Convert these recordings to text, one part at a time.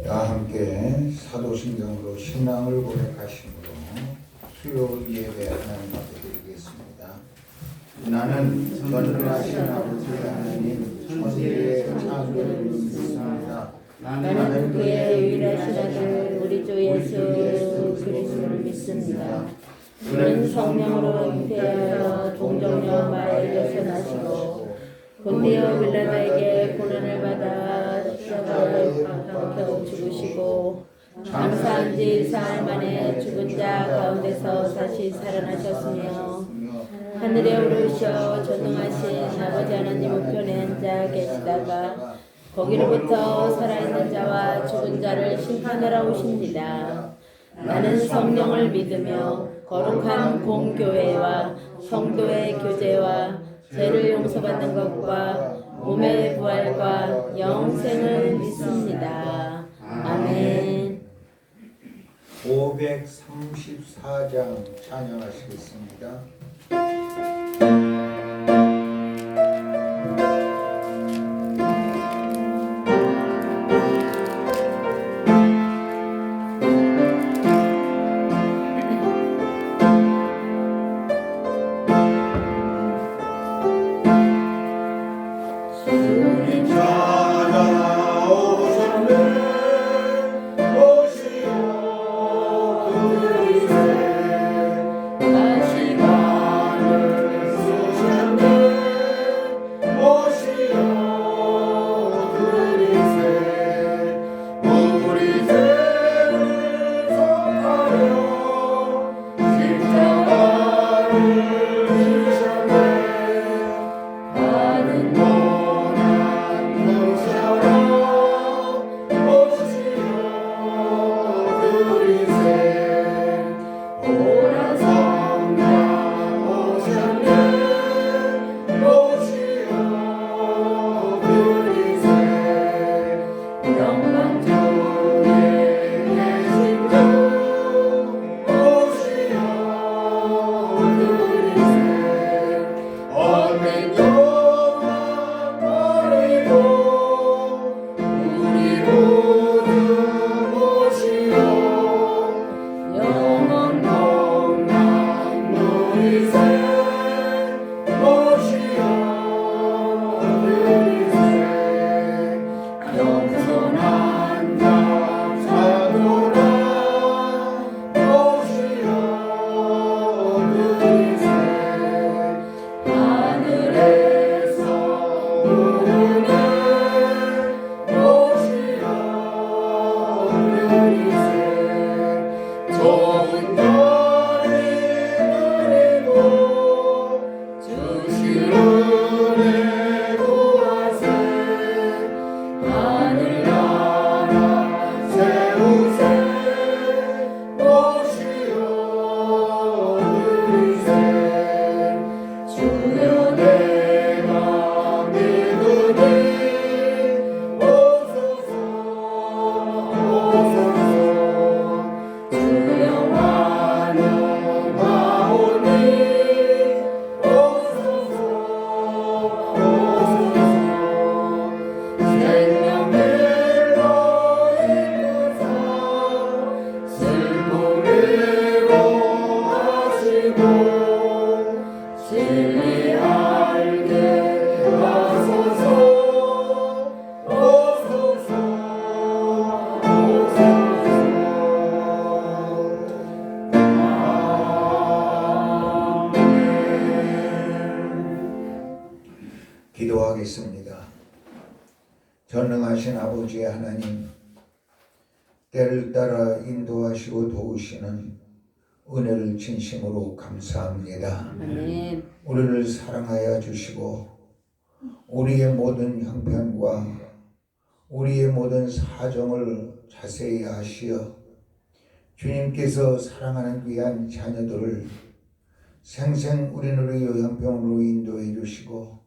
다 함께 사도신경으로 신앙을 고백하심으로 수요 예배 하나님 앞에 드리겠습니다. 나는 전능하신 아버지 하나님 천지의 창조를 믿습니다. 나는 그의 유일하신 아들 우리 주 예수 그리스도를 믿습니다. 그는 성령으로 잉태하여 동정녀 마리아에게서 나시고 본디오 빌라도에게 고난을 받아 십자가에 박혀 죽으시고 장사한 지 사흘 만에 죽은 자 가운데서 다시 살아나셨으며 하늘에 오르셔 전능하신 아버지 하나님 우편에 앉아 계시다가 거기로부터 살아있는 자와 죽은 자를 심판하러 오십니다. 나는 성령을 믿으며 거룩한 공교회와 성도의 교제와 죄를 용서받는 것과 몸의 부활과 영생을 믿습니다. 아멘. 534장 찬양하시겠습니다. 기도하겠습니다. 전능하신 아버지 하나님, 때를 따라 인도하시고 도우시는 은혜를 진심으로 감사합니다. 아멘. 우리를 사랑하여 주시고 우리의 모든 형편과 우리의 모든 사정을 자세히 아시어 주님께서 사랑하는 귀한 자녀들을 생생 우리누리 요양병원으로 인도해 주시고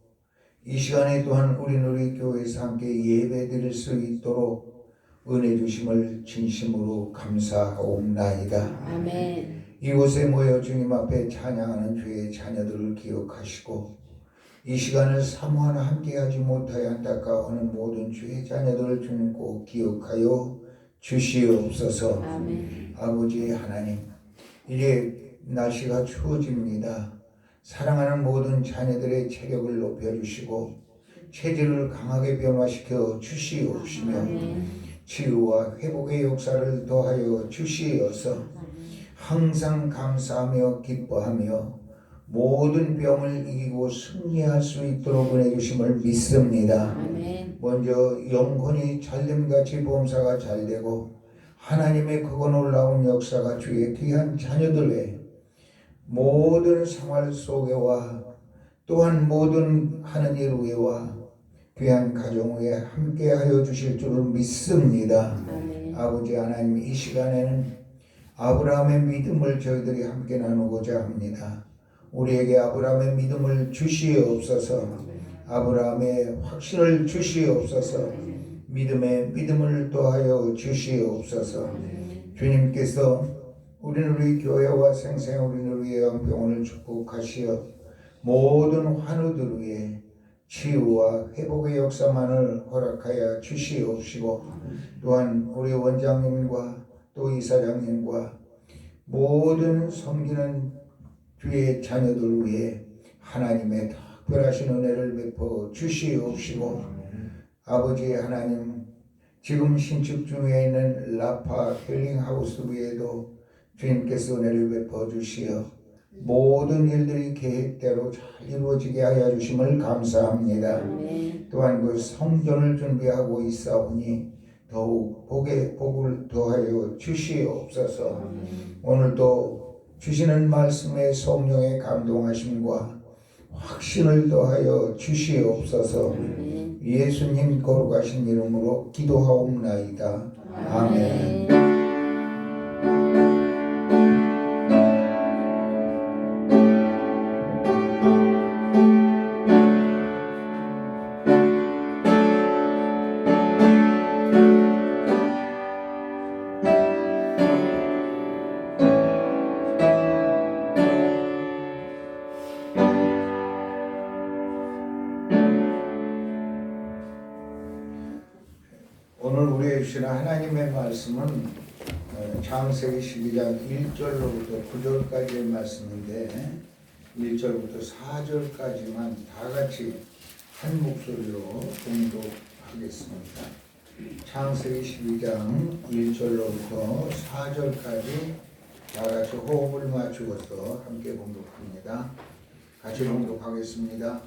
이 시간에 또한 우리누리 교회에서 함께 예배 드릴 수 있도록 은혜 주심을 진심으로 감사하옵나이다. 아멘. 이곳에 모여 주님 앞에 찬양하는 주의 자녀들을 기억하시고 이 시간을 사모 하나 함께하지 못하여 안타까워하는 모든 주의 자녀들을 주님 꼭 기억하여 주시옵소서. 아멘. 아버지 하나님, 이제 날씨가 추워집니다. 사랑하는 모든 자녀들의 체력을 높여주시고 체질을 강하게 변화시켜 주시옵시며 아멘. 치유와 회복의 역사를 더하여 주시어서 항상 감사하며 기뻐하며 모든 병을 이기고 승리할 수 있도록 보내주심을 믿습니다. 아멘. 먼저 영혼이 잘됨같이 범사가 잘되고 하나님의 크고 놀라운 역사가 주의 귀한 자녀들의 모든 생활 속에와 또한 모든 하는 일 위에와 귀한 가정 위에 함께하여 주실 줄을 믿습니다. 아멘. 아버지 하나님, 이 시간에는 아브라함의 믿음을 저희들이 함께 나누고자 합니다. 우리에게 아브라함의 믿음을 주시옵소서. 아브라함의 확신을 주시옵소서. 믿음의 믿음을 더하여 주시옵소서. 주님께서 우리 교회와 생생 우리 요양병원을 축복하시어 모든 환우들 위해 치유와 회복의 역사만을 허락하여 주시옵시고 또한 우리 원장님과 또 이사장님과 모든 섬기는 주의 자녀들 위해 하나님의 특별하신 은혜를 베풀어 주시옵시고 아버지 하나님, 지금 신축 중에 있는 라파 힐링하우스 위에도 주님께서 은혜를 베풀어 주시어 모든 일들이 계획대로 잘 이루어지게 하여 주심을 감사합니다. 아멘. 또한 그 성전을 준비하고 있사오니 더욱 복을 더하여 주시옵소서. 오늘도 주시는 말씀의 성령의 감동하심과 확신을 더하여 주시옵소서. 예수님 거룩하신 이름으로 기도하옵나이다. 아멘. 오늘 우리에게 주시는 하나님의 말씀은 창세기 12장 1절로부터 9절까지의 말씀인데 1절부터 4절까지만 다 같이 한 목소리로 봉독하겠습니다. 창세기 12장 1절로부터 4절까지 다 같이 호흡을 맞추어서 함께 봉독합니다. 같이 봉독하겠습니다.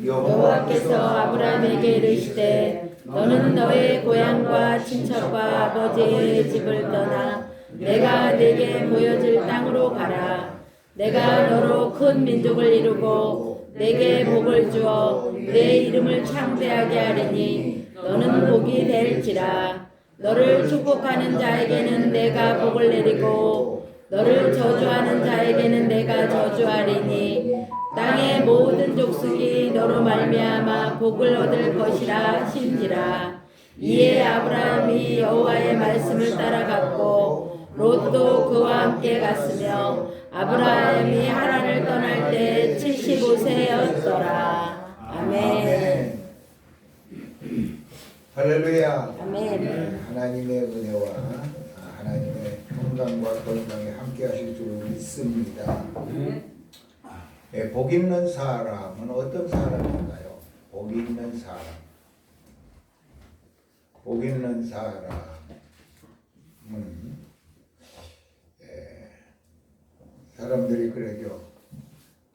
여호와께서 아브라함에게 이르시되 너는 너의 고향과 친척과 아버지의 집을 떠나 내가 네게 보여줄 땅으로 가라. 내가 너로 큰 민족을 이루고 내게 복을 주어 내 이름을 창대하게 하리니 너는 복이 될지라. 너를 축복하는 자에게는 내가 복을 내리고 너를 저주하는 자에게는 내가 저주하리니 땅의 모든 족속이 너로 말미암아 복을 얻을 것이라 하신지라. 이에 아브라함이 여호와의 말씀을 따라갔고 롯도 그와 함께 갔으며 아브라함이 하란을 떠날 때 75세였더라. 아멘. 할렐루야. 아멘. 하나님의 은혜와 하나님의 평강과 건강에 함께 하실 줄 믿습니다. 복 있는 사람은 어떤 사람인가요? 복 있는 사람. 복 있는 사람은 사람들이 그러죠.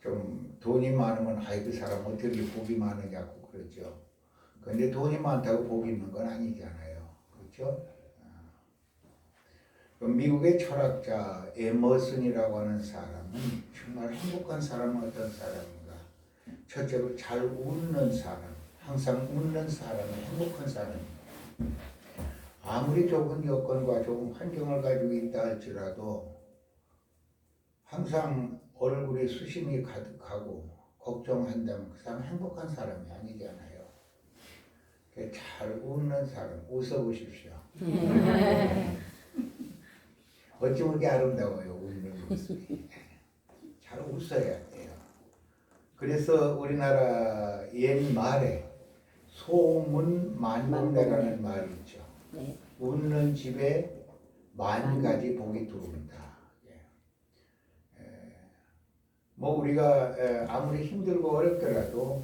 좀 돈이 많으면 그 사람 어떻게 복이 많으냐고 그러죠. 그런데 돈이 많다고 복이 있는 건 아니잖아요. 그렇죠? 미국의 철학자 에머슨이라고 하는 사람은 정말 행복한 사람은 어떤 사람인가? 첫째로 잘 웃는 사람, 항상 웃는 사람은 행복한 사람입니다. 아무리 좋은 여건과 좋은 환경을 가지고 있다 할지라도 항상 얼굴에 수심이 가득하고 걱정한다면 그 사람은 행복한 사람이 아니잖아요. 잘 웃는 사람, 웃어보십시오. 어찌 그렇게 아름다워요, 웃는 모습이. 잘 웃어야 돼요. 그래서 우리나라 옛말에 소문 만동네라는 말이 있죠. 웃는 집에 만 가지 복이 들어온다. 뭐 우리가 아무리 힘들고 어렵더라도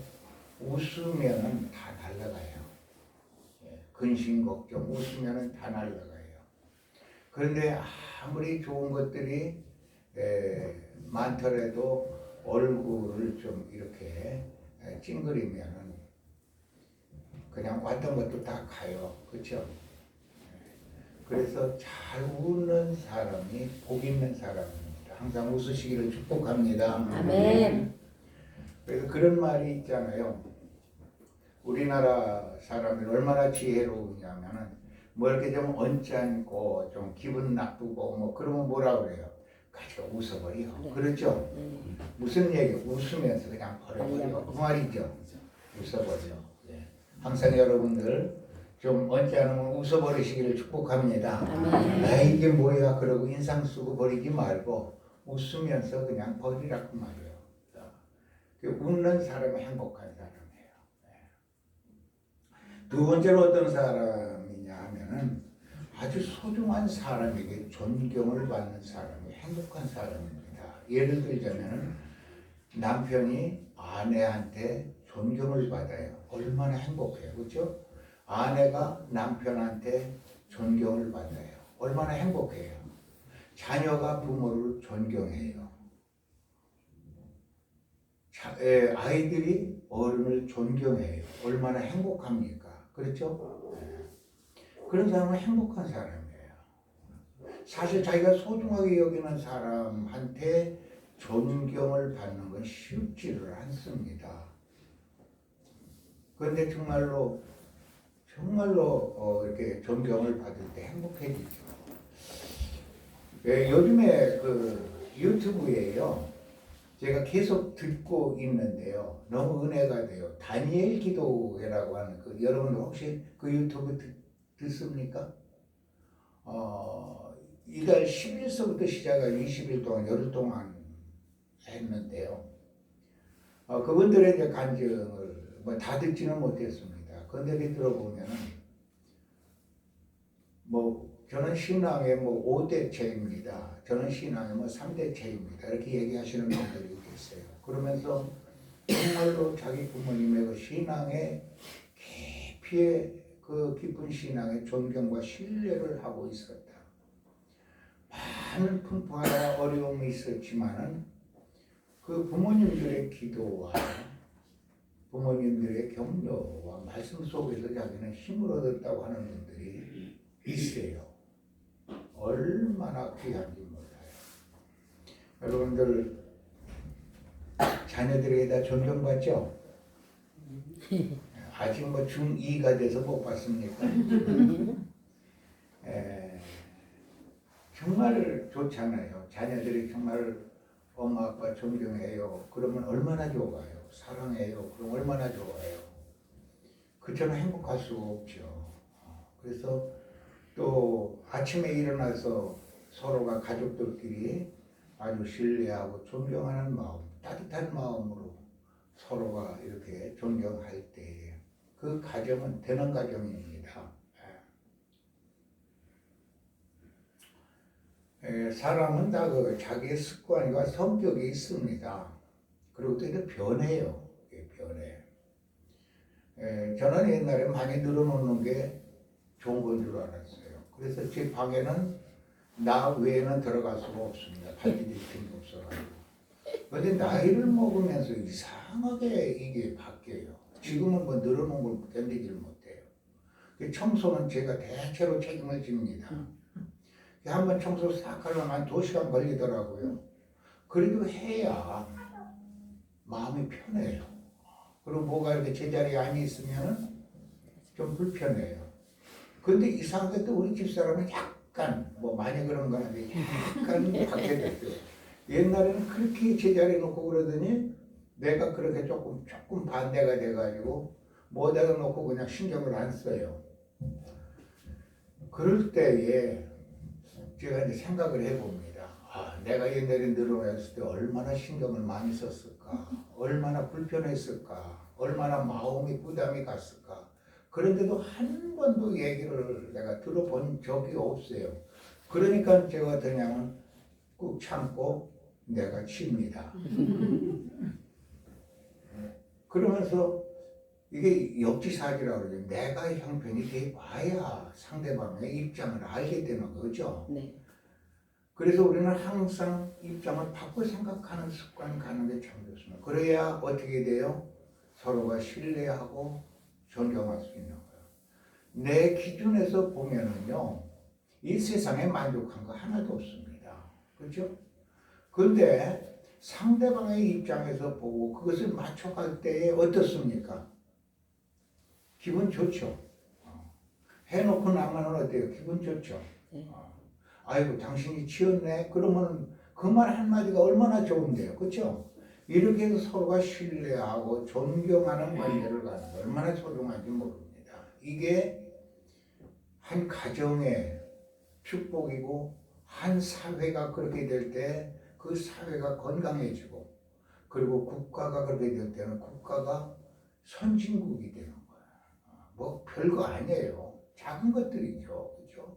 웃으면은 다 날아가요. 근심 걱정 웃으면은 다 날아가요. 그런데 아무리 좋은 것들이 많더라도 얼굴을 좀 이렇게 찡그리면은 그냥 왔던 것도 다 가요. 그렇죠? 그래서 잘 웃는 사람이 복 있는 사람입니다. 항상 웃으시기를 축복합니다. 아멘. 그래서 그런 말이 있잖아요. 우리나라 사람이 얼마나 지혜로우냐면은 뭐 이렇게 좀 언짢고 좀 기분 나쁘고 뭐 그러면 뭐라 그래요? 가지고 웃어버려. 네. 그렇죠? 네. 무슨 얘기? 웃으면서 그냥 버려버려. 그 말이죠. 웃어버려. 예. 항상 여러분들 좀 언짢으면 웃어버리시기를 축복합니다. 아멘. 아 이게 뭐야? 그러고 인상 쓰고 버리지 말고 웃으면서 그냥 버리라 그 말이에요. 웃는 사람이 행복한 사람이에요. 두 번째로 어떤 사람이냐 하면은 아주 소중한 사람에게 존경을 받는 사람이 행복한 사람입니다. 예를 들자면 남편이 아내한테 존경을 받아요. 얼마나 행복해요. 그렇죠? 아내가 남편한테 존경을 받아요. 얼마나 행복해요. 자녀가 부모를 존경해요. 아이들이 어른을 존경해요. 얼마나 행복합니까? 그렇죠? 그런 사람은 행복한 사람이에요. 사실 자기가 소중하게 여기는 사람한테 존경을 받는 건 쉽지를 않습니다. 그런데 정말로 이렇게 존경을 받을 때 행복해지죠. 요즘에 그 유튜브에요. 제가 계속 듣고 있는데요. 너무 은혜가 돼요. 다니엘 기도회라고 하는 여러분 혹시 그 유튜브 듣습니까? 이달 10일서부터 시작해 20일 동안 열흘 동안 했는데요. 그분들의 이제 간증을 뭐 다 듣지는 못했습니다. 그런데 들어보면은 뭐 저는 신앙의 뭐 5대체입니다. 저는 신앙의 뭐 3대체입니다. 이렇게 얘기하시는 분들이 계세요. 그러면서 정말로 자기 부모님의 그 신앙의 깊이의 그 깊은 신앙의 존경과 신뢰를 하고 있었다. 많은 풍파와 어려움이 있었지만은 그 부모님들의 기도와 부모님들의 격려와 말씀 속에서 자기는 힘을 얻었다고 하는 분들이 있어요. 얼마나 귀한지 몰라요. 여러분들 자녀들에게 다 존경받죠? 아직 뭐 중2가 돼서 못 받습니까? 정말 좋잖아요. 자녀들이 정말 엄마 아빠 존경해요. 그러면 얼마나 좋아요. 사랑해요. 그럼 얼마나 좋아요. 그처럼 행복할 수가 없죠. 그래서 또 아침에 일어나서 서로가 가족들끼리 아주 신뢰하고 존경하는 마음, 따뜻한 마음으로 서로가 이렇게 존경할 때 그 가정은 되는 가정입니다. 사람은 다 그 자기의 습관과 성격이 있습니다. 그리고 또 이렇게 변해요. 변해. 저는 옛날에 많이 늘어놓는 게 좋은 건 줄 알았어요. 그래서 제 방에는 나 외에는 들어갈 수가 없습니다. 발디딜 없어가지고. 그런데 나이를 먹으면서 이상하게 이게 바뀌어요. 지금은 뭐 늘어놓은 걸 견디질 못해요. 청소는 제가 대체로 책임을 집니다. 한번 청소 싹 하려면 한 2시간 걸리더라고요. 그래도 해야 마음이 편해요. 그리고 뭐가 이렇게 제자리에 앉아 있으면 좀 불편해요. 근데 이상하게 또 우리 집사람은 약간 뭐 많이 그런 건 아닌데 약간 바뀌어졌어요. 옛날에는 그렇게 제자리에 놓고 그러더니 내가 그렇게 조금 반대가 돼가지고 뭐다가 놓고 그냥 신경을 안 써요. 그럴 때에 제가 이제 생각을 해봅니다. 내가 옛날에 늘어났을 때 얼마나 신경을 많이 썼을까, 얼마나 불편했을까, 얼마나 마음이 부담이 갔을까. 그런데도 한 번도 얘기를 내가 들어본 적이 없어요. 그러니까 제가 그냥 꾹 참고 내가 칩니다. 그러면서 이게 역지사지라고 그러죠. 내가 형편이 돼 봐야 상대방의 입장을 알게 되는 거죠. 네. 그래서 우리는 항상 입장을 바꿔 생각하는 습관 가는 게 참 좋습니다. 그래야 어떻게 돼요? 서로가 신뢰하고 존경할 수 있는 거예요. 내 기준에서 보면은요, 이 세상에 만족한 거 하나도 없습니다. 그렇죠? 그런데 상대방의 입장에서 보고 그것을 맞춰갈 때에 어떻습니까? 기분 좋죠. 해놓고 나면은 어때요? 기분 좋죠. 아이고 당신이 치웠네. 그러면 그 말 한마디가 얼마나 좋은데요. 그렇죠? 이렇게 해서 서로가 신뢰하고 존경하는 관계를 가는 거 얼마나 소중한지 모릅니다. 이게 한 가정의 축복이고 한 사회가 그렇게 될 때 그 사회가 건강해지고 그리고 국가가 그렇게 될 때는 국가가 선진국이 되는 거야. 뭐 별거 아니에요. 작은 것들이죠. 그렇죠?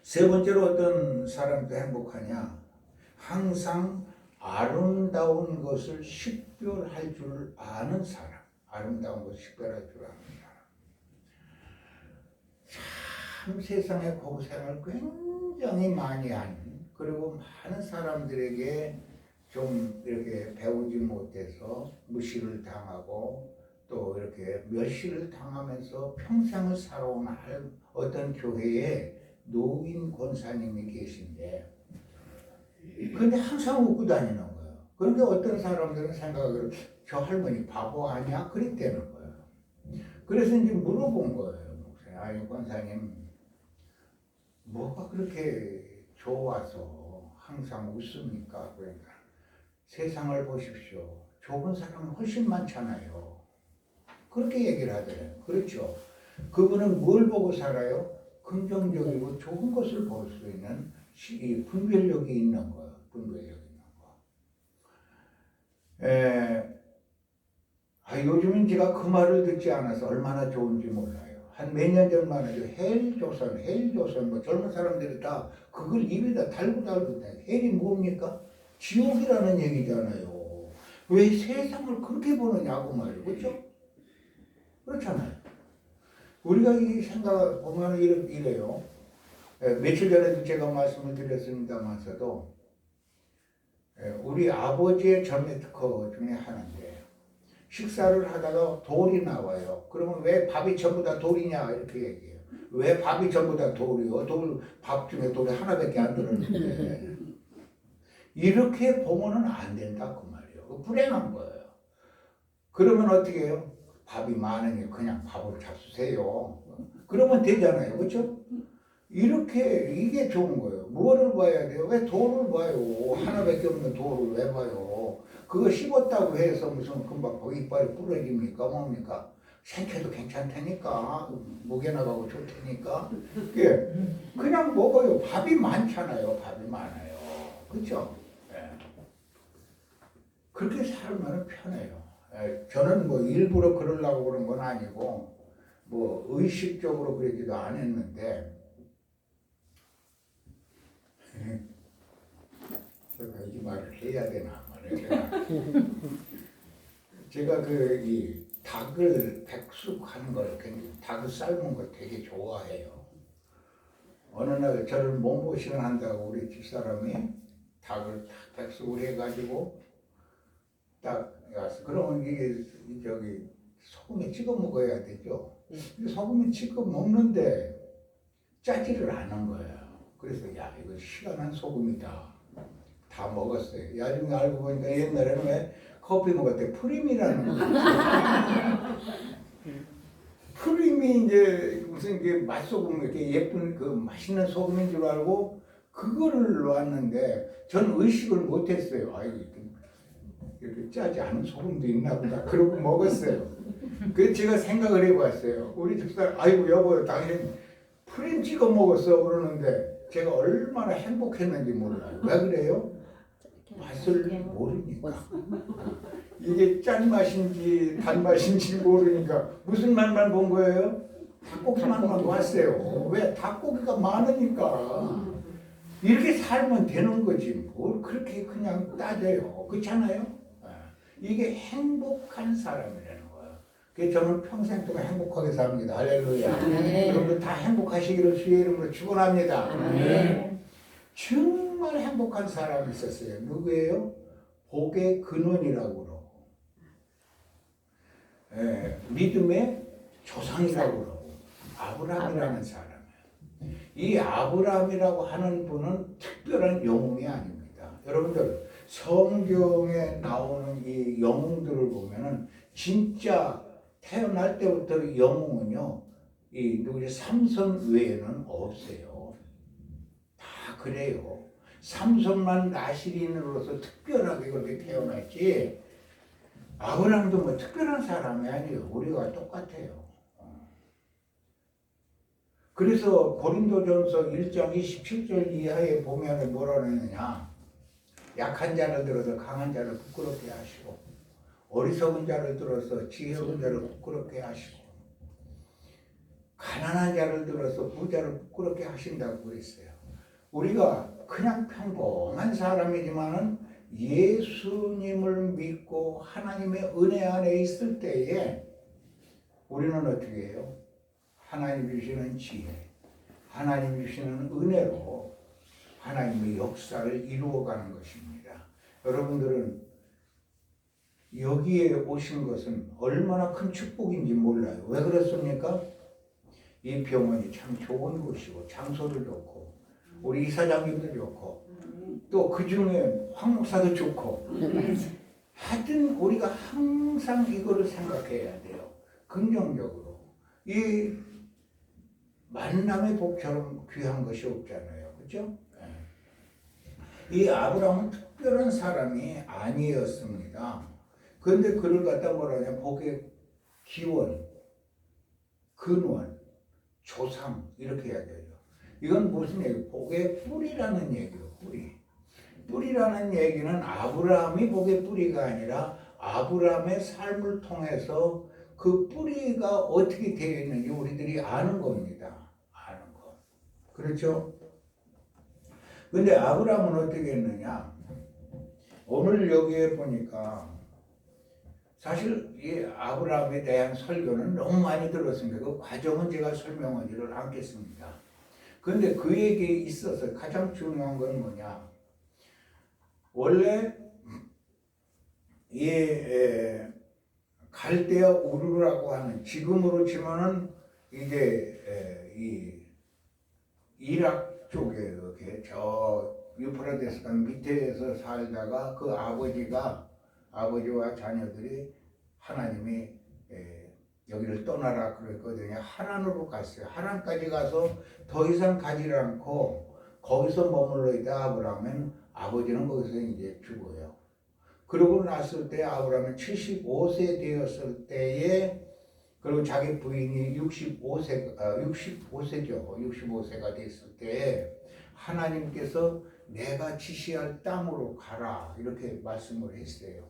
세 번째로 어떤 사람도 행복하냐? 항상 아름다운 것을 식별할 줄 아는 사람. 아름다운 것을 식별할 줄 아는 사람. 참 세상에 고생을 굉장히 많이 한 그리고 많은 사람들에게 좀 이렇게 배우지 못해서 무시를 당하고 또 이렇게 멸시를 당하면서 평생을 살아온 어떤 교회에 노인 권사님이 계신데 근데 항상 웃고 다니는 거예요. 그런데 어떤 사람들은 생각을 저 할머니 바보 아니야? 그랬다는 거예요. 그래서 이제 물어본 거예요. 아니 권사님 뭐가 그렇게 좋아서 항상 웃습니까? 그러니까 세상을 보십시오. 좋은 사람은 훨씬 많잖아요. 그렇게 얘기를 하더래요. 그렇죠. 그분은 뭘 보고 살아요? 긍정적이고 좋은 것을 볼 수 있는 이 분별력이 있는 거예요. 분별력이 있는 거. 요즘은 제가 그 말을 듣지 않아서 얼마나 좋은지 몰라요. 한 몇 년 전만 해도 헬조선 뭐 젊은 사람들이 다 그걸 입에다 달고 헬이 뭡니까? 지옥이라는 얘기잖아요. 왜 세상을 그렇게 보느냐고 말이에요. 그렇죠? 그렇잖아요. 우리가 이 생각 보면 이래요. 며칠 전에도 제가 말씀을 드렸습니다만서도 우리 아버지의 전매 특허 중에 하나인데 식사를 하다가 돌이 나와요. 그러면 왜 밥이 전부 다 돌이냐 이렇게 얘기해요. 왜 밥이 전부 다 돌이요? 밥 중에 돌이 하나밖에 안 들었는데 이렇게 보면은 안 된다 그 말이에요. 불행한 거예요. 그러면 어떻게 해요? 밥이 많으니 그냥 밥을 잡수세요. 그러면 되잖아요. 그렇죠? 이게 좋은 거예요. 무엇을 봐야 돼요? 왜 돌을 봐요? 하나밖에 없는 돌을 왜 봐요? 그거 씹었다고 해서 무슨 금방 이빨이 부러집니까? 뭡니까? 생태도 괜찮다니까. 무게 나가고 좋다니까. 예. 그냥 먹어요. 밥이 많잖아요. 밥이 많아요. 그렇죠? 예. 그렇게 살면 편해요. 예. 저는 뭐 일부러 그러려고 그런 건 아니고 뭐 의식적으로 그러지도 않았는데 제가 이 말을 해야 되나 말이에요. 제가 이 닭을 백숙하는 걸 굉장히 닭을 삶은 걸 되게 좋아해요. 어느 날 저를 몸보신을 한다고 우리 집사람이 닭을 백숙을 해가지고 딱 왔어. 그러면 이게 소금에 찍어 먹어야 되죠. 소금에 찍어 먹는데 짜지를 않은 거예요. 그래서 야 이거 시원한 소금이다. 다 먹었어요. 나중에 알고 보니까 옛날에는 왜 커피 먹을 때 프림이라는 거. 프림이 이제 무슨 게 맛소금 이렇게 예쁜 그 맛있는 소금인 줄 알고 그거를 놓았는데 전 의식을 못했어요. 아이고 이렇게 짜지 않은 소금도 있나 보다. 그러고 먹었어요. 그래서 제가 생각을 해봤어요. 우리 집사람 아이고 여보 당신 프림 찍어 먹었어 그러는데 제가 얼마나 행복했는지 몰라요. 왜 그래요? 맛을 모르니까. 이게 짠맛인지 단맛인지 모르니까 무슨 맛만 본 거예요? 닭고기 맛만 봤어요. 왜? 닭고기가 많으니까. 이렇게 살면 되는 거지. 뭘 그렇게 그냥 따져요. 그렇잖아요? 이게 행복한 사람이라는 거예요. 그래서 저는 평생 동안 행복하게 삽니다. 할렐루야. 네. 여러분들 다 행복하시기를 주의 이름으로 축원합니다. 네. 정말 행복한 사람이 있었어요. 누구예요? 복의 근원이라고 그러고, 믿음의 조상이라고 그러고, 아브라함이라는 사람이에요. 이 아브라함이라고 하는 분은 특별한 영웅이 아닙니다. 여러분들 성경에 나오는 이 영웅들을 보면은 진짜 태어날 때부터 영웅은요, 이 누구지 삼손 외에는 없어요. 다 그래요. 삼손만 나시린으로서 특별하게 그렇게 태어났지. 아브라함도 뭐 특별한 사람이 아니에요. 우리가 똑같아요. 그래서 고린도전서 1장 27절 이하에 보면 뭐라 그러느냐. 약한 자를 들어서 강한 자를 부끄럽게 하시고, 어리석은 자를 들어서 지혜로운 자를 부끄럽게 하시고, 가난한 자를 들어서 부자를 부끄럽게 하신다고 그랬어요. 우리가 그냥 평범한 사람이지만은 예수님을 믿고 하나님의 은혜 안에 있을 때에 우리는 어떻게 해요? 하나님 주시는 지혜, 하나님 주시는 은혜로 하나님의 역사를 이루어가는 것입니다. 여러분들은 여기에 오신 것은 얼마나 큰 축복인지 몰라요. 왜 그렇습니까? 이 병원이 참 좋은 곳이고, 장소도 좋고, 우리 이사장님도 좋고, 또 그 중에 황 목사도 좋고, 하여튼 우리가 항상 이거를 생각해야 돼요. 긍정적으로. 이 만남의 복처럼 귀한 것이 없잖아요. 그렇죠? 이 아브라함은 특별한 사람이 아니었습니다. 그런데 그를 갖다 뭐라 하냐, 복의 기원, 근원, 조상 이렇게 해야 돼요. 이건 무슨 얘기예요? 복의 뿌리라는 얘기예요. 뿌리라는 얘기는 아브라함이 복의 뿌리가 아니라 아브라함의 삶을 통해서 그 뿌리가 어떻게 되어 있는지 우리들이 아는 겁니다. 아는 거. 그렇죠? 근데 아브라함은 어떻게 했느냐? 오늘 여기에 보니까 사실 이 아브라함에 대한 설교는 너무 많이 들었습니다. 그 과정은 제가 설명하지를 않겠습니다. 그런데 그에게 있어서 가장 중요한 건 뭐냐? 원래 이 갈대아 우르라고 하는, 지금으로 치면은 이제 이 이락 쪽에 이렇게 저 유프라데스 강 밑에서 살다가 그 아버지와 자녀들이 하나님이 여기를 떠나라 그랬거든요. 하란으로 갔어요. 하란까지 가서 더 이상 가지를 않고 거기서 머물러 있다 아브라함은 아버지는 거기서 이제 죽어요. 그러고 났을 때 아브라함은 75세 되었을 때에, 그리고 자기 부인이 65세가 됐을 때 하나님께서 내가 지시할 땅으로 가라 이렇게 말씀을 했어요.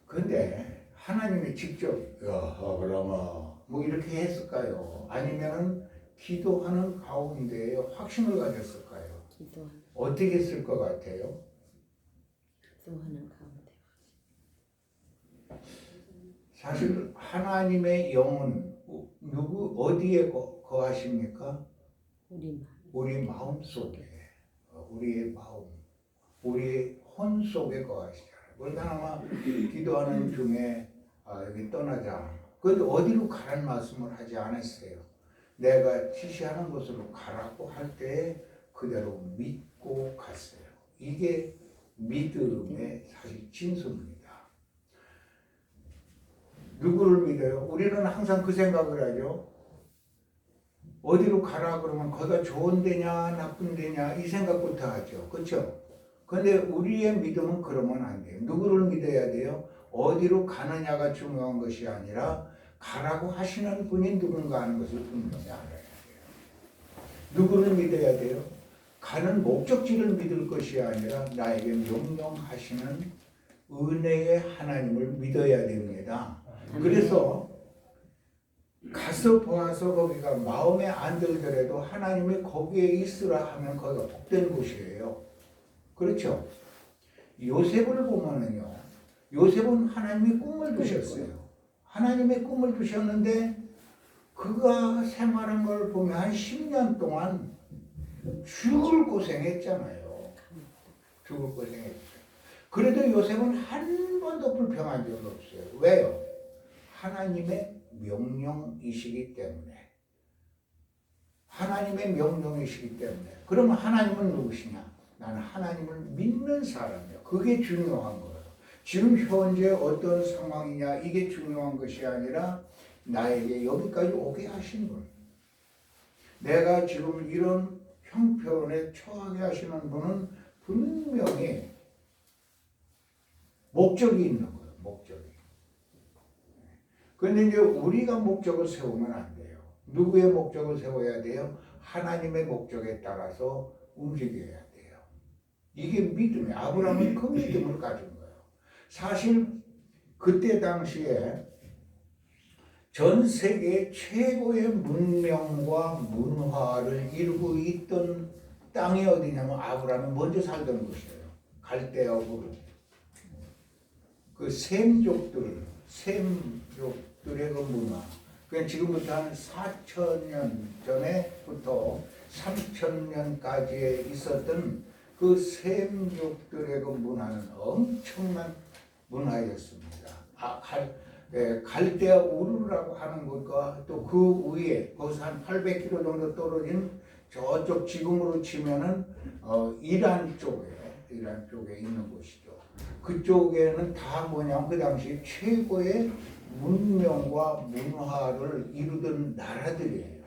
그런데 하나님이 직접 아브라함아 뭐 이렇게 했을까요? 아니면 기도하는 가운데 확신을 가졌을까요? 어떻게 했을 것 같아요? 기도하는 가운데. 사실 하나님의 영은 어디에 거하십니까? 우리 마음 속에, 우리의 마음, 우리의 혼 속에 거하시잖아요. 그러니까 아마 기도하는 중에 여기 떠나자. 그런데 어디로 가라는 말씀을 하지 않았어요. 내가 지시하는 곳으로 가라고 할 때 그대로 믿고 갔어요. 이게 믿음의 사실 진수입니다. 누구를 믿어요? 우리는 항상 그 생각을 하죠. 어디로 가라 그러면 거기가 좋은 데냐 나쁜 데냐 이 생각부터 하죠. 그렇죠? 그런데 우리의 믿음은 그러면 안 돼요. 누구를 믿어야 돼요? 어디로 가느냐가 중요한 것이 아니라 가라고 하시는 분이 누군가 하는 것을 분명히 알아야 돼요. 누구를 믿어야 돼요? 가는 목적지를 믿을 것이 아니라 나에게 명령하시는 은혜의 하나님을 믿어야 됩니다. 그래서 가서 보아서 거기가 마음에 안 들더라도 하나님이 거기에 있으라 하면 거기가 복된 곳이에요. 그렇죠? 요셉을 보면은요, 요셉은 하나님이 꿈을 주셨어요. 하나님의 꿈을 주셨는데 그가 생활한 걸 보면 한 10년 동안 죽을 고생했잖아요. 죽을 고생했어요. 그래도 요셉은 한 번도 불평한 적이 없어요. 왜요? 하나님의 명령이시기 때문에. 하나님의 명령이시기 때문에. 그러면 하나님은 누구시냐? 나는 하나님을 믿는 사람이에요. 그게 중요한 거예요. 지금 현재 어떤 상황이냐 이게 중요한 것이 아니라 나에게 여기까지 오게 하신 거예요. 내가 지금 이런 형편에 처하게 하시는 분은 분명히 목적이 있는 거예요. 목적이. 그런데 이제 우리가 목적을 세우면 안 돼요. 누구의 목적을 세워야 돼요? 하나님의 목적에 따라서 움직여야 돼요. 이게 믿음이에요. 아브라함은 그 믿음을 가진 거예요. 사실 그때 당시에 전 세계 최고의 문명과 문화를 이루고 있던 땅이 어디냐면 아브라함이 먼저 살던 곳이에요. 갈대아 우르. 그 셈족들의 그 문화. 그냥 지금부터 한 4,000년 전에부터 3,000년까지에 있었던 그 셈족들의 그 문화는 엄청난 문화였습니다. 갈대아 우르라고 하는 곳과 또 그 위에 거기서 한 800km 정도 떨어진 저쪽 지금으로 치면은 이란 쪽에 있는 곳이죠. 그쪽에는 다 뭐냐면 그 당시 최고의 문명과 문화를 이루던 나라들이에요.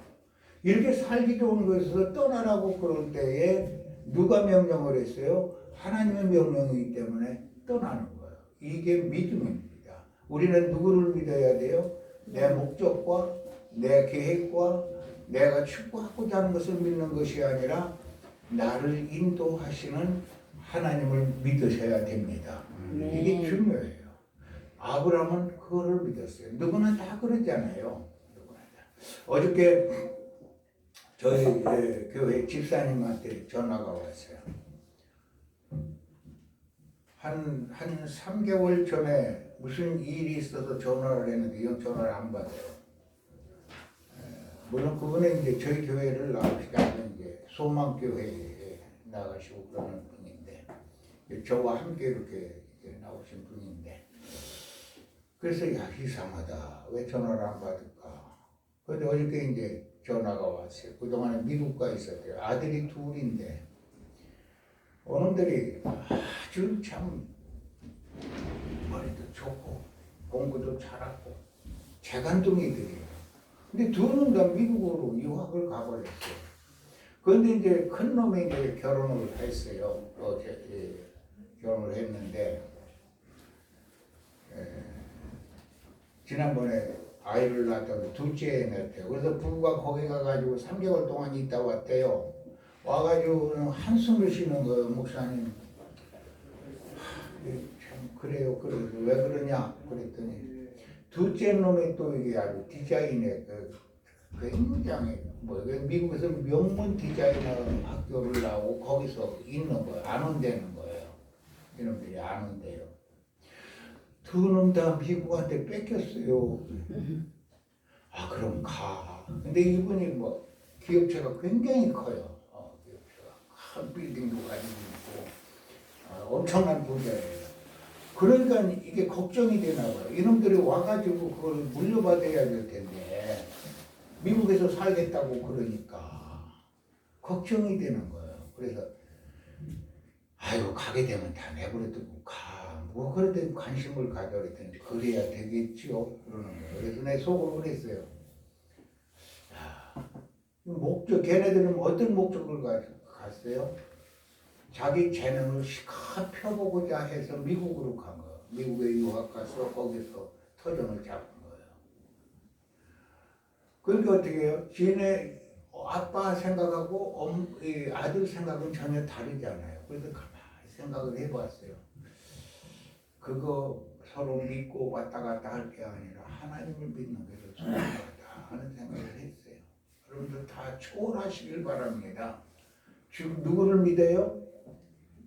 이렇게 살기 좋은 곳에서 떠나라고 그럴 때에 누가 명령을 했어요? 하나님의 명령이기 때문에 떠나는 거예요. 이게 믿음입니다. 우리는 누구를 믿어야 돼요? 내 목적과 내 계획과 내가 추구하고자 하는 것을 믿는 것이 아니라 나를 인도하시는 하나님을 믿으셔야 됩니다. 네. 이게 중요해요. 아브라함은 그거를 믿었어요. 누구나 다 그러잖아요. 누구나 다. 어저께 저희 교회 집사님한테 전화가 왔어요. 한 3개월 전에 무슨 일이 있어서 전화를 했는데 이 전화를 안 받아요. 물론 그분은 이제 저희 교회를 나오시지 않는 이제 소망교회에 나가시고 그러는 분인데 저와 함께 이렇게 나오신 분인데 그래서 야 이상하다 왜 전화를 안 받을까? 그런데 어저께 이제 전화가 왔어요. 그동안에 미국 가 있었대요. 아들이 둘인데 어른들이 아주 참 머리도 좋고 공부도 잘하고 재간둥이들이에요. 근데 두 놈 다 미국으로 유학을 가버렸어요. 그런데 이제 큰 놈이 이제 결혼을 했어요. 결혼을 했는데 지난번에 아이를 낳았다고 둘째 낳았대요. 그래서 부부가 거기 가가지고 3개월 동안 있다 왔대요. 와가지고 한숨을 쉬는 거예요. 목사님. 참 그래요. 그래서 왜 그러냐 그랬더니 둘째 놈이 또 이게 아주 디자인에 굉장히 미국에서 명문 디자이너 학교를 나오고 거기서 있는 거예요. 안 온다는 거예요. 이놈들이 안 온대요. 두 놈 다 미국한테 뺏겼어요. 아 그럼 가. 근데 이분이 뭐 기업체가 굉장히 커요. 기업체가 큰 빌딩도 가지고 있고 엄청난 부자예요. 그러니까 이게 걱정이 되나 봐요. 이놈들이 와가지고 그걸 물려받아야 될 텐데 미국에서 살겠다고 그러니까 걱정이 되는 거예요. 그래서 아유 가게 되면 다 내버려두고 가. 뭐 그래도 관심을 가져랬더니 그래야 되겠지요. 그러는 거예요. 그래서 내 속으로 그랬어요. 야, 목적 걔네들은 어떤 목적을 갔어요? 자기 재능을 시컷 펴보고자 해서 미국으로 간 거예요. 미국에 유학 가서 거기서 터전을 잡은 거예요. 그러니까 어떻게 해요? 지네 아빠 생각하고 이 아들 생각은 전혀 다르잖아요. 그래서 가만히 생각을 해봤어요. 그거 서로 믿고 왔다 갔다 할 게 아니라 하나님을 믿는 게 더 중요하다 하는 생각을 했어요. 여러분들 다 초월하시길 바랍니다. 지금 누구를 믿어요?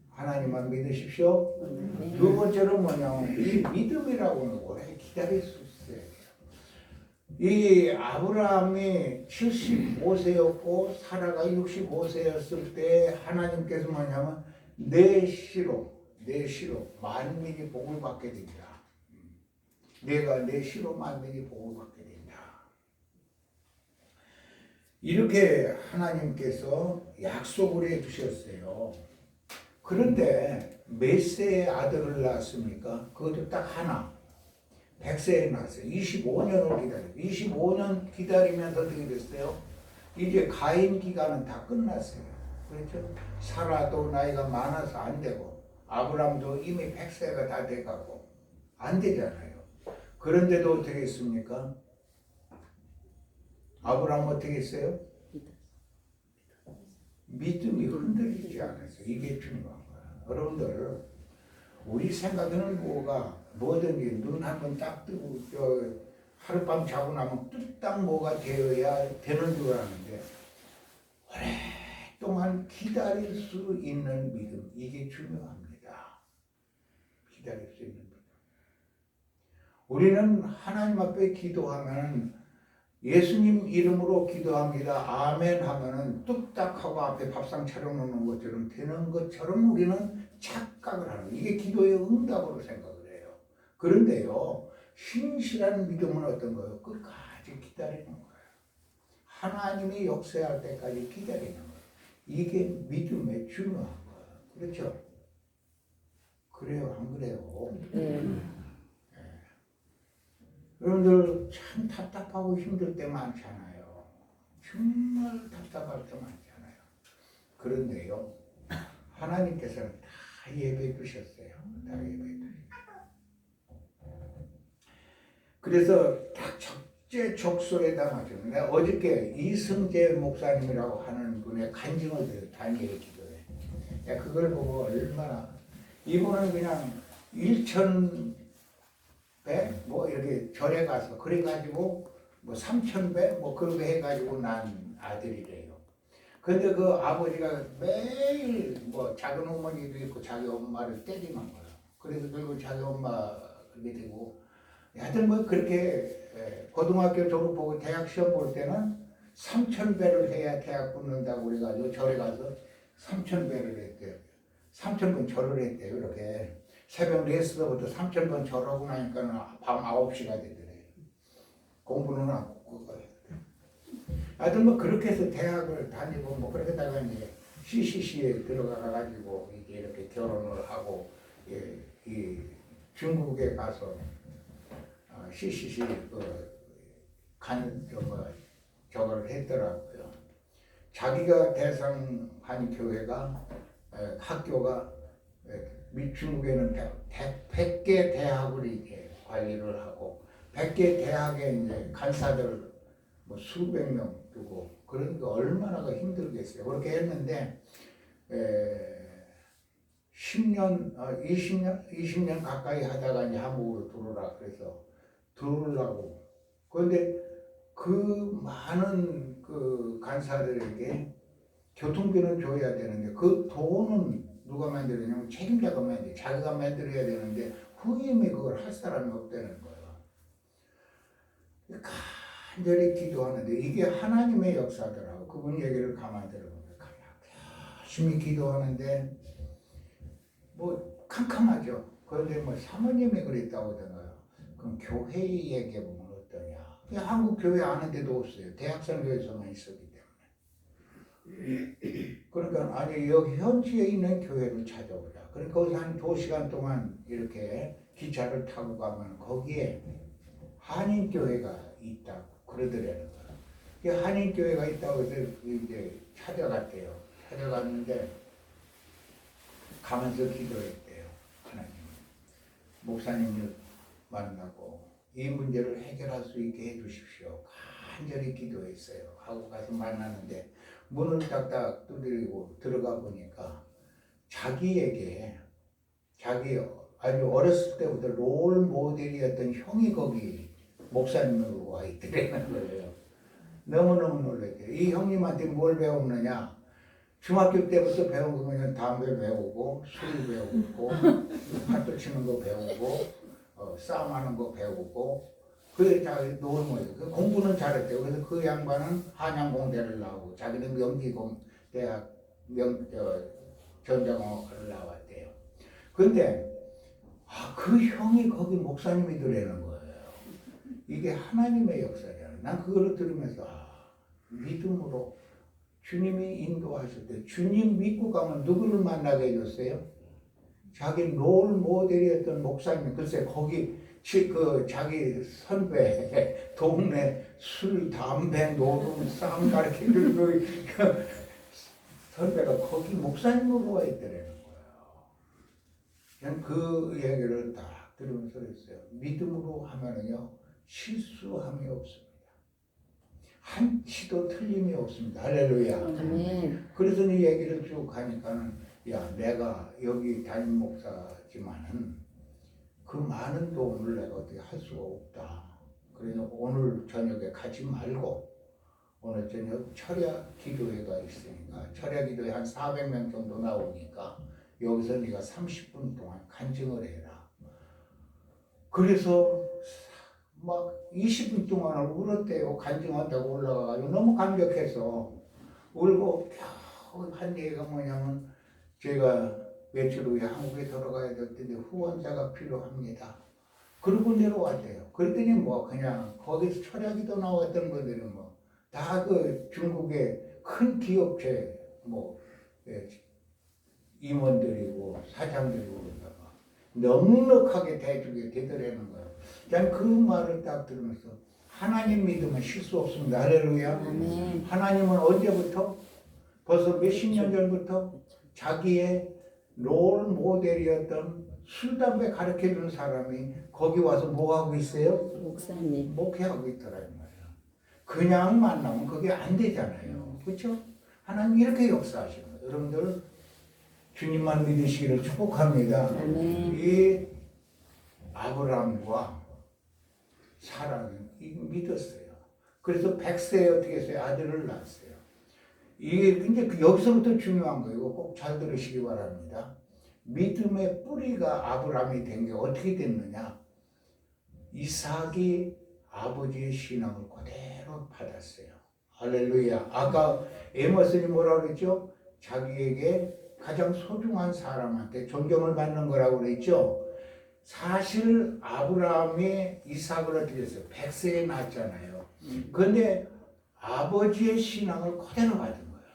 하나님만 믿으십시오. 두 번째는 뭐냐면 이 믿음이라고는 오래 기다릴 수 있어요. 이 아브라함이 75세였고 사라가 65세였을 때 하나님께서 뭐냐면 내 씨로 만민이 복을 받게 된다. 내가 내 씨로 만민이 복을 받게 된다. 이렇게 하나님께서 약속을 해 주셨어요. 그런데 몇 세의 아들을 낳았습니까? 그것도 딱 하나. 100세에 낳았어요. 25년을 기다려요. 25년 기다리면서 어떻게 됐어요? 이제 가임 기간은 다 끝났어요. 그렇죠? 사라도 나이가 많아서 안 되고, 아브람도 이미 100세가 다 돼가고, 안 되잖아요. 그런데도 어떻게 했습니까? 아브람 어떻게 했어요? 믿음이 흔들리지 않았어요. 이게 중요한 거야. 여러분들, 우리 생각에는 뭐든지 눈 한번 딱 뜨고 하룻밤 자고 나면 뚝딱 뭐가 되어야 되는 줄 아는데 오랫동안 기다릴 수 있는 믿음, 이게 중요합니다. 기다릴 수 있는 믿음. 우리는 하나님 앞에 기도하면 예수님 이름으로 기도합니다. 아멘 하면은 뚝딱하고 앞에 밥상 차려놓는 것처럼 되는 것처럼 우리는 착각을 하는 거예요. 이게 기도의 응답으로 생각을 해요. 그런데요, 신실한 믿음은 어떤 거예요? 끝까지 기다리는 거예요. 하나님이 역사할 때까지 기다리는 거예요. 이게 믿음의 중요한 거예요. 그렇죠? 그래요, 안 그래요? 여러분들 참 답답하고 힘들 때 많잖아요. 정말 답답할 때 많잖아요. 그런데요, 하나님께서는 다 예배해 주셨어요. 다 예배해 주셨어요. 그래서 딱 적재적소에다 맞춰요. 내가 어저께 이승재 목사님이라고 하는 분의 간증을 들어요. 다니엘 기도에. 내가 그걸 보고 얼마나, 이분은 그냥 1,000배 뭐 이렇게 절에 가서 그래가지고 뭐 3,000배 뭐 그렇게 해가지고 난 아들이래요. 근데 그 아버지가 매일 뭐 작은 어머니도 있고 자기 엄마를 때리는 거예요. 그래서 결국 자기 엄마게 되고, 하여튼 뭐 그렇게 고등학교 졸업하고 대학 시험 볼 때는 3,000배를 해야 대학 붙는다고 그래가지고 절에 가서 3,000배를 했대요. 3,000번 절을 했대요. 이렇게 새벽 4시부터 3,000번 절하고 나니까 밤 9시가 되더래요. 공부는 안 하고. 하여튼 뭐 그렇게 해서 대학을 다니고 뭐 그렇게 다가 이제 CCC에 들어가가지고 이제 이렇게 결혼을 하고, 이 중국에 가서 CCC 저걸 했더라고요. 자기가 대상한 교회가 학교가 중국에는 100개 대학을 이제 관리를 하고 100개 대학에 이제 간사들 뭐 수백 명 두고, 그러니까 얼마나 힘들겠어요. 그렇게 했는데 10년, 20년 가까이 하다가 이제 한국으로 들어오라 그래서 들어오려고. 그런데 그 많은 그 간사들에게 교통비는 줘야 되는데 그 돈은 누가 만들었냐면 책임자가 만들어요. 자기가 만들어야 되는데 후임이 그걸 할 사람이 없다는 거예요. 간절히 기도하는데 이게 하나님의 역사더라고. 그분 얘기를 가만히 들어보면 열심히 기도하는데 뭐 캄캄하죠. 그런데 뭐 사모님이 그랬다고 하잖아요. 그럼 교회 얘기해보면 어떠냐. 한국 교회 아는 데도 없어요. 대학생 교회에서만 있었기 때문에. 그러니까 아니 여기 현지에 있는 교회를 찾아오자. 그러니까 거기서 한 2시간 동안 이렇게 기차를 타고 가면 거기에 한인교회가 있다고 그러더라는 거예요. 한인교회가 있다고 해서 이제 찾아갔대요. 찾아갔는데 가면서 기도했대요. 하나님, 목사님을 만나고 이 문제를 해결할 수 있게 해주십시오. 간절히 기도했어요. 하고 가서 만나는데 문을 딱딱 두드리고 들어가 보니까 자기 아주 어렸을 때부터 롤 모델이었던 형이 거기 목사님으로 와 있더라는 거예요. 너무너무 놀랐죠. 이 형님한테 뭘 배웠느냐? 중학교 때부터 배운 거 그냥 담배 배우고 술 배우고 팔도 치는 거 배우고 싸움하는 거 배우고 그게 다 놀모예요. 그 공부는 잘했대요. 그래서 그 양반은 한양공대를 나오고 자기는 명기대학 전자공학과를 나왔대요. 근데 그 형이 거기 목사님이 되라는 거예요. 이게 하나님의 역사잖아요. 난 그거를 들으면서 믿음으로 주님이 인도하실 때 주님 믿고 가면 누구를 만나게 해줬어요? 자기 롤 모델이었던 목사님. 글쎄 거기 자기 선배 동네 술 담배 노름 싸움 가르치는 그 선배가 거기 목사님으로 와 있더라는 거예요. 그냥 그 얘기를 딱 들으면서 그랬어요. 믿음으로 하면은요 실수함이 없습니다. 한치도 틀림이 없습니다. 할렐루야. 아멘. 그래서 이 얘기를 쭉 하니까는 내가 여기 담임 목사지만은 그 많은 도움을 내가 어떻게 할 수가 없다. 그래서 오늘 저녁에 가지 말고 오늘 저녁 철야 기도회가 있으니까 철야 기도회 한 400명 정도 나오니까 여기서 네가 30분 동안 간증을 해라. 그래서 막 20분 동안을 울었대요. 간증한다고 올라가가지고 너무 감격해서 울고 겨우 한 얘기가 뭐냐면 제가 며칠 후에 한국에 돌아가야 될 텐데 후원자가 필요합니다. 그러고 내려왔대요. 그랬더니 뭐 그냥 거기서 철야기도 나왔던 분들이 뭐 다 그 중국의 큰 기업체 뭐 임원들이고 사장들이고 그러다가 넉넉하게 대주게 되더라는 거예요. 그냥 그 말을 딱 들으면서 하나님 믿으면 실수 없습니다. 할렐루야. 아멘. 하나님은 언제부터? 벌써 몇십 년 전부터 자기의 롤 모델이었던 술, 담배 가르쳐주는 사람이 거기 와서 뭐 하고 있어요? 목사님. 목회하고 있더라는 거예요. 그냥 만나면 그게 안 되잖아요. 그렇죠? 하나님 이렇게 역사하시는 거예요. 여러분들 주님만 믿으시기를 축복합니다. 아멘. 이 아브라함과 사라는 믿었어요. 그래서 100세에 어떻게 했어요? 아들을 낳았어요. 이게 이제 여기서부터 중요한 거예요. 꼭 잘 들으시기 바랍니다. 믿음의 뿌리가 아브라함이 된 게 어떻게 됐느냐? 이삭이 아버지의 신앙을 그대로 받았어요. 할렐루야. 아까 에머슨이 뭐라고 그랬죠? 자기에게 가장 소중한 사람한테 존경을 받는 거라고 그랬죠? 사실 아브라함이 이삭을 어떻게 했어요? 100세에 낳았잖아요. 그런데 아버지의 신앙을 그대로 받은 거예요.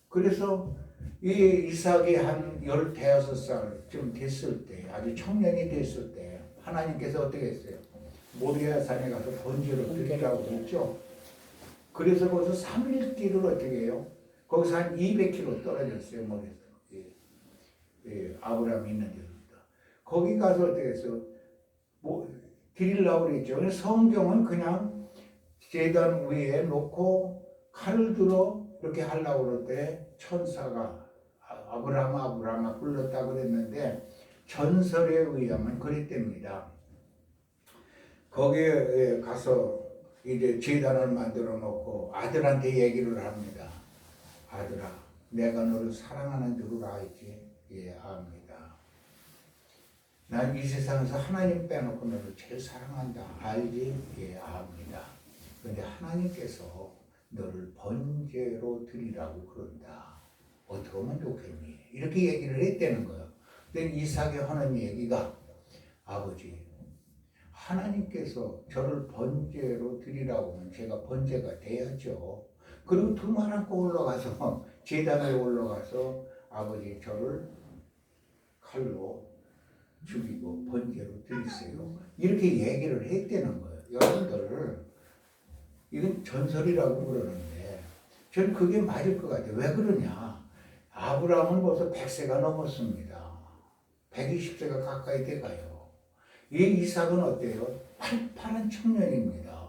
그래서 이 이삭이 한 15살쯤 됐을 때, 아주 청년이 됐을 때 하나님께서 어떻게 했어요? 모리아 산에 가서 번제를 드리라고 했죠. 그래서 거기서 3일 길을 어떻게 해요? 거기서 한 200km 떨어졌어요. 머리에서. 아브라함이 있는 데부터. 거기 가서 어떻게 했어요? 뭐 드리려고 그랬죠. 그래서 성경은 그냥 제단 위에 놓고 칼을 들어 이렇게 하려고 그럴 때 천사가 아브라함아 불렀다 그랬는데 전설에 의하면 그랬답니다. 거기에 가서 이제 제단을 만들어 놓고 아들한테 얘기를 합니다. 아들아, 내가 너를 사랑하는 줄을 알지? 예, 압니다. 난 이 세상에서 하나님 빼놓고 너를 제일 사랑한다. 알지? 예, 압니다. 그런데 하나님께서 너를 번제로 드리라고 그런다. 어떻게 하면 좋겠니? 이렇게 얘기를 했다는 거예요. 근데 이삭이 하는 얘기가 아버지, 하나님께서 저를 번제로 드리라고 하면 제가 번제가 돼야죠. 그리고 두 말 안고 올라가서 제단에 올라가서 아버지 저를 칼로 죽이고 번제로 드리세요. 이렇게 얘기를 했다는 거예요. 여러분들 이건 전설이라고 그러는데 저는 그게 맞을 것 같아요. 왜 그러냐? 아브라함은 벌써 100세가 넘었습니다. 120세가 가까이 돼가요. 이 이삭은 어때요? 팔팔한 청년입니다.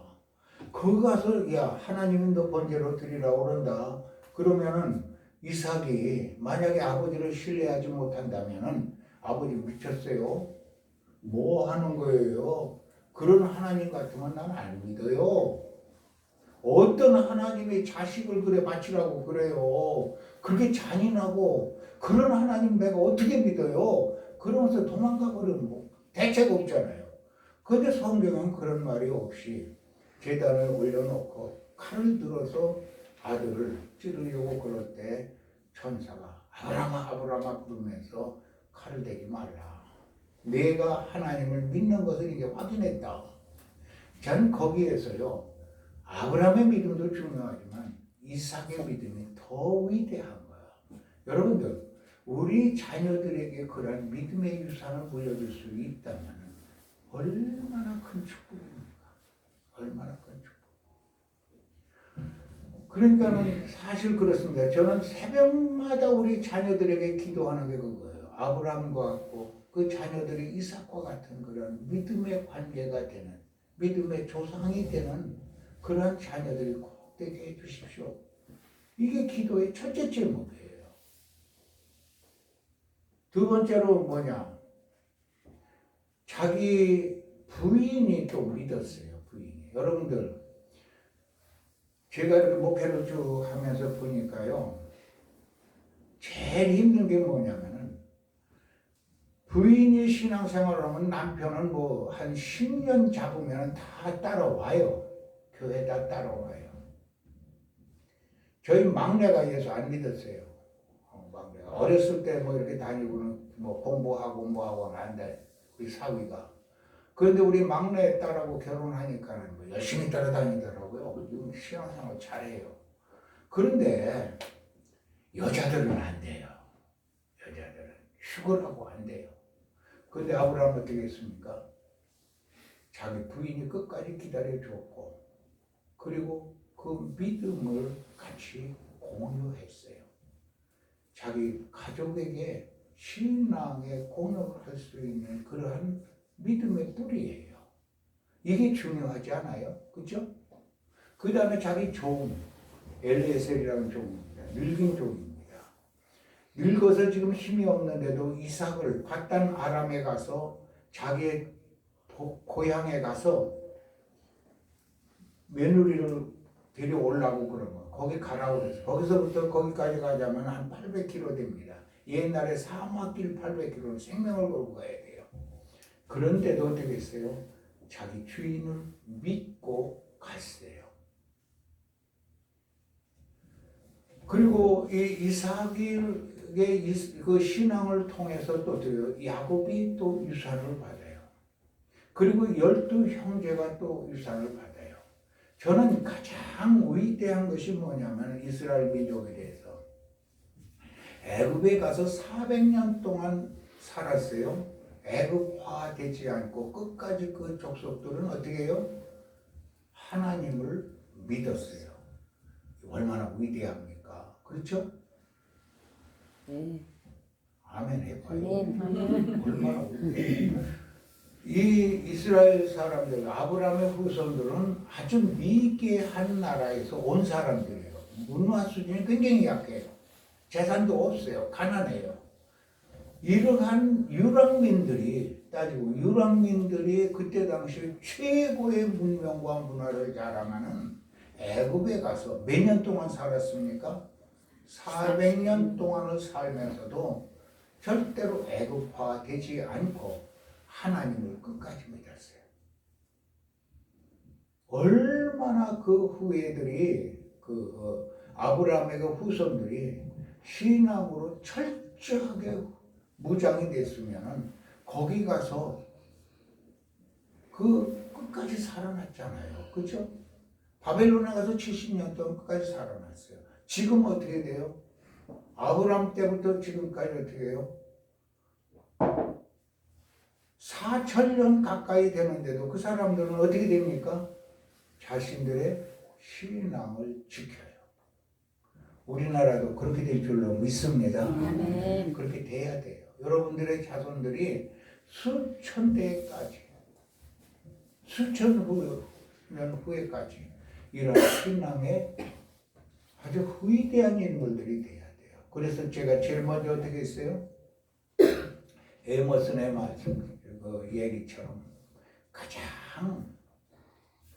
거기 가서 야 하나님이 너 번제로 드리라고 그런다. 그러면은 이삭이 만약에 아버지를 신뢰하지 못한다면은 아버지 미쳤어요. 뭐 하는 거예요? 그런 하나님 같으면 난 안 믿어요. 어떤 하나님이 자식을 그래 바치라고 그래요. 그렇게 잔인하고 그런 하나님 내가 어떻게 믿어요? 그러면서 도망가 버리면 뭐 대책 없잖아요. 그런데 성경은 그런 말이 없이 제단을 올려놓고 칼을 들어서 아들을 찌르려고 그럴 때 천사가 아브라함아 아브라함아 부르면서 칼을 대지 말라. 내가 하나님을 믿는 것을 이제 확인했다. 전 거기에서요. 아브라함의 믿음도 중요하지만 이삭의 믿음이 더 위대한 거야. 여러분들 우리 자녀들에게 그런 믿음의 유산을 물려줄 수 있다면 얼마나 큰 축복입니까? 얼마나 큰 축복. 그러니까는 사실 그렇습니다. 저는 새벽마다 우리 자녀들에게 기도하는 게 그거예요. 아브라함과 같고 그 자녀들이 이삭과 같은 그런 믿음의 관계가 되는 믿음의 조상이 되는 그런 자녀들이 꼭 되게 해주십시오. 이게 기도의 첫째 제목이에요. 두 번째로 뭐냐? 자기 부인이 또 믿었어요. 부인이. 여러분들 제가 이렇게 목회를 쭉 하면서 보니까요. 제일 힘든 게 뭐냐면은 부인이 신앙생활을 하면 남편은 뭐 한 10년 잡으면 다 따라와요. 교회 다 따라와요. 저희 막내가 예수 안 믿었어요. 막내가 어렸을 때 뭐 이렇게 다니고는 뭐 공부하고 뭐하고 한데 우리 사위가. 그런데 우리 막내 딸하고 결혼하니까는 뭐 열심히 따라다니더라고요. 신앙생활 잘해요. 그런데 여자들은 안 돼요. 여자들은 죽으라고 안 돼요. 그런데 아브라함은 어떻게 했습니까? 자기 부인이 끝까지 기다려줬고 그리고 그 믿음을 같이 공유했어요. 자기 가족에게 신앙에 공유할 수 있는 그러한 믿음의 뿌리예요. 이게 중요하지 않아요? 그렇죠? 그 다음에 자기 종, 엘리에셀이라는 종입니다. 늙은 종입니다. 늙어서 지금 힘이 없는데도 이삭을 밧단 아람에 가서 자기의 고향에 가서 며느리를 데려오려고 그러면 거기 가라고 그래서 거기서부터 거기까지 가자면 한 800km 됩니다. 옛날에 사막길 800km를 생명을 걸고 가야 돼요. 그런데도 어떻게 했어요? 자기 주인을 믿고 갔어요. 그리고 이 이삭의 그 신앙을 통해서 또 야곱이 또 유산을 받아요. 그리고 12형제가 또 유산을 받아요. 저는 가장 위대한 것이 뭐냐면 이스라엘 민족에 대해서 애굽에 가서 400년 동안 살았어요. 애굽화되지 않고 끝까지 그 족속들은 어떻게 해요? 하나님을 믿었어요. 얼마나 위대합니까? 그렇죠? 네. 아멘 해봐요. 아멘. 얼마나 위대해요. 이 이스라엘 사람들, 아브라함의 후손들은 아주 미개한 나라에서 온 사람들이에요. 문화 수준이 굉장히 약해요. 재산도 없어요. 가난해요. 이러한 유랑민들이 따지고 유랑민들이 그때 당시 최고의 문명과 문화를 자랑하는 애굽에 가서 몇 년 동안 살았습니까? 400년 동안을 살면서도 절대로 애굽화되지 않고 하나님을 끝까지 믿었어요. 얼마나 그 후예들이 아브라함의 그 후손들이 신앙으로 철저하게 무장이 됐으면 거기 가서 그 끝까지 살아났잖아요. 그렇죠? 바벨론에 가서 70년 동안 끝까지 살아났어요. 지금 어떻게 돼요? 아브라함 때부터 지금까지 어떻게 해요? 4,000년 가까이 되는데도 그 사람들은 어떻게 됩니까? 자신들의 신앙을 지켜요. 우리나라도 그렇게 될 줄로 믿습니다. 아멘. 그렇게 돼야 돼요. 여러분들의 자손들이 수천 대까지, 수천 년 후에까지 이런 신앙의 아주 위대한 인물들이 돼야 돼요. 그래서 제가 제일 먼저 어떻게 했어요? 에머슨의 말씀, 그 얘기처럼 가장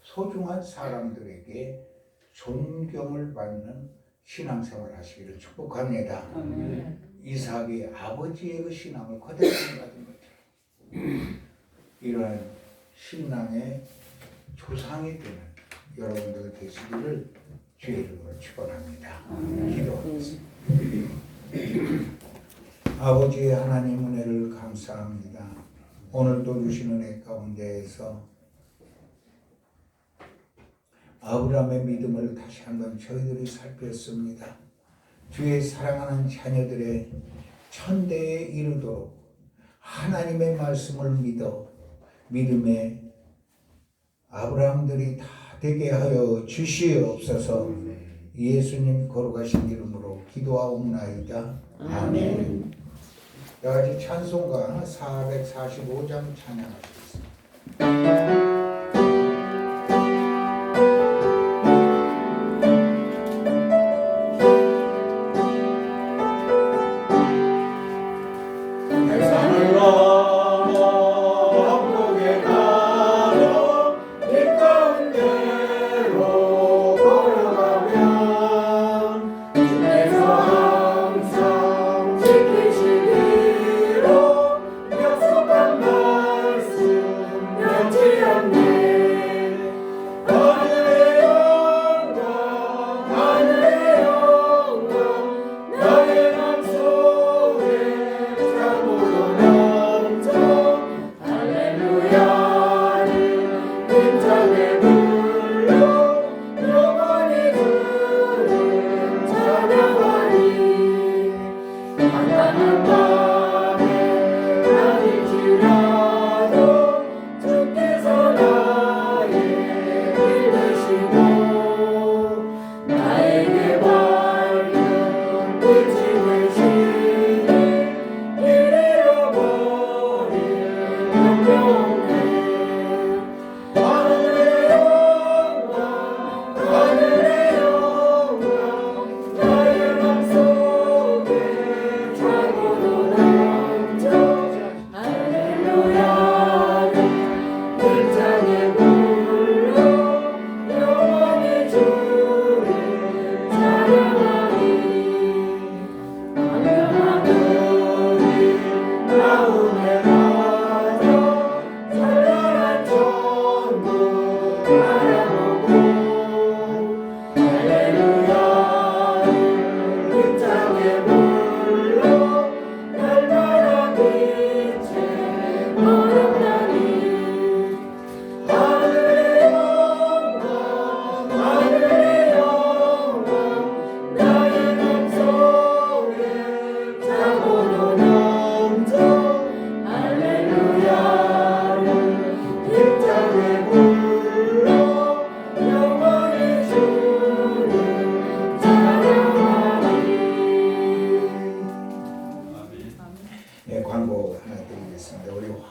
소중한 사람들에게 존경을 받는 신앙생활 하시기를 축복합니다. 이삭이 아버지의 그 신앙을 그대로 받은 것처럼 이러한 신앙의 조상이 되는 여러분들 되시기를 주의 이름으로 축원합니다. 기도하겠습니다. 아버지 하나님 은혜를 감사합니다. 오늘도 주신 은혜 가운데에서 아브라함의 믿음을 다시 한번 저희들이 살폈습니다. 주의 사랑하는 자녀들의 천대에 이르도록 하나님의 말씀을 믿어 믿음의 아브라함들이 다 되게 하여 주시옵소서. 예수님 거룩하신 이름으로 기도하옵나이다. 아멘. 여기까지 찬송가 445장 찬양하시겠습니다.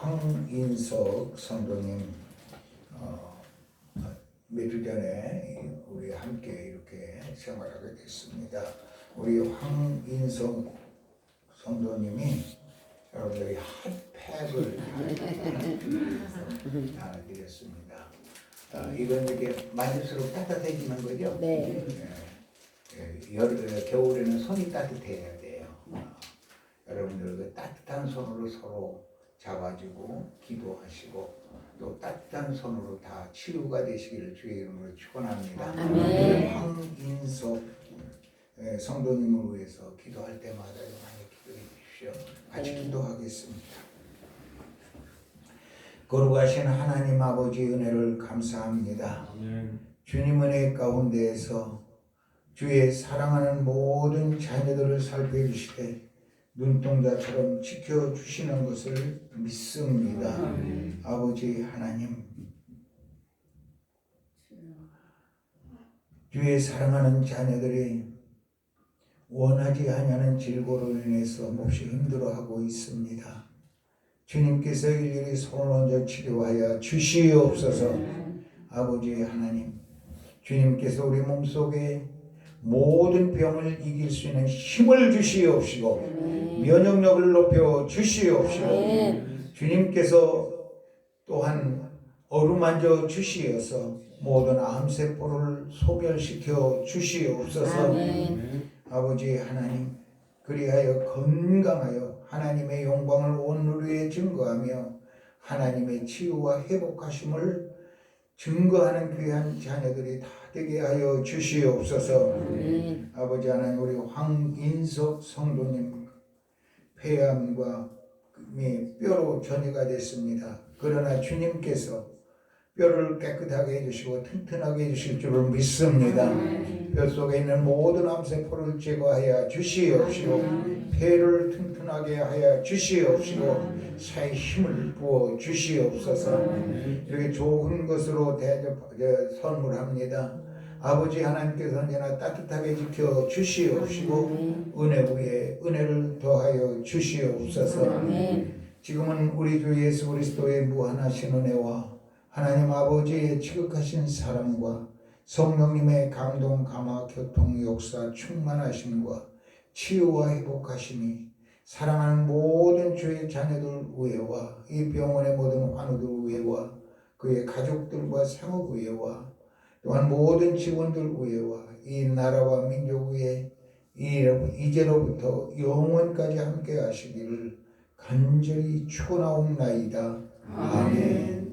황인석 성도님 며칠 전에 우리 함께 이렇게 생활하게 됐습니다. 우리 황인석 성도님이 여러분들이 핫팩을 드렸습니다. 이건 이렇게 만질수록 따뜻해지는 거죠? 네. 겨울에는 손이 따뜻해야 돼요. 여러분들 그 따뜻한 손으로 서로 잡아주고 기도하시고 또 따뜻한 손으로 다 치유가 되시기를 주의 이름으로 축원합니다. 아멘. 황인석 성도님을 위해서 기도할 때마다 많이 기도해 주십시오. 같이 기도하겠습니다. 거룩하신 하나님 아버지 은혜를 감사합니다. 아멘. 주님 은혜 가운데에서 주의 사랑하는 모든 자녀들을 살펴주시되 눈동자처럼 지켜주시는 것을 믿습니다. 아멘. 아버지 하나님, 주의 사랑하는 자녀들이 원하지 아니하는 질고로 인해서 몹시 힘들어하고 있습니다. 주님께서 일일이 손을 얹어 치료하여 주시옵소서. 아버지 하나님, 주님께서 우리 몸속에 모든 병을 이길 수 있는 힘을 주시옵시고 면역력을 높여 주시옵시고 주님께서 또한 어루만져 주시어서 모든 암세포를 소멸시켜 주시옵소서. 아버지 하나님, 그리하여 건강하여 하나님의 영광을 온누리에 증거하며 하나님의 치유와 회복하심을 증거하는 귀한 자녀들이 다 되게 하여 주시옵소서. 아버지 하나님, 우리 황인석 성도님 폐암과 뼈로 전이가 됐습니다. 그러나 주님께서 뼈를 깨끗하게 해주시고 튼튼하게 해주실 줄을 믿습니다. 뼈 속에 있는 모든 암세포를 제거하여 주시옵시고 폐를 튼튼하게 하여 주시옵시고 사의 힘을 부어 주시옵소서. 이렇게 좋은 것으로 선물합니다. 아버지 하나님께서 언제나 따뜻하게 지켜 주시옵시고 은혜 위에 은혜를 더하여 주시옵소서. 지금은 우리 주 예수 그리스도의 무한하신 은혜와 하나님 아버지의 지극하신 사랑과 성령님의 감동 감화 교통 역사 충만하심과 치유와 회복하심이 사랑하는 모든 주의 자녀들 위에와 이 병원의 모든 환우들 위에와 그의 가족들과 상업 위에와 또한 모든 직원들 위에와 이 나라와 민족 위에 이제로부터 영원까지 함께 하시기를 간절히 축원하옵나이다. 아멘.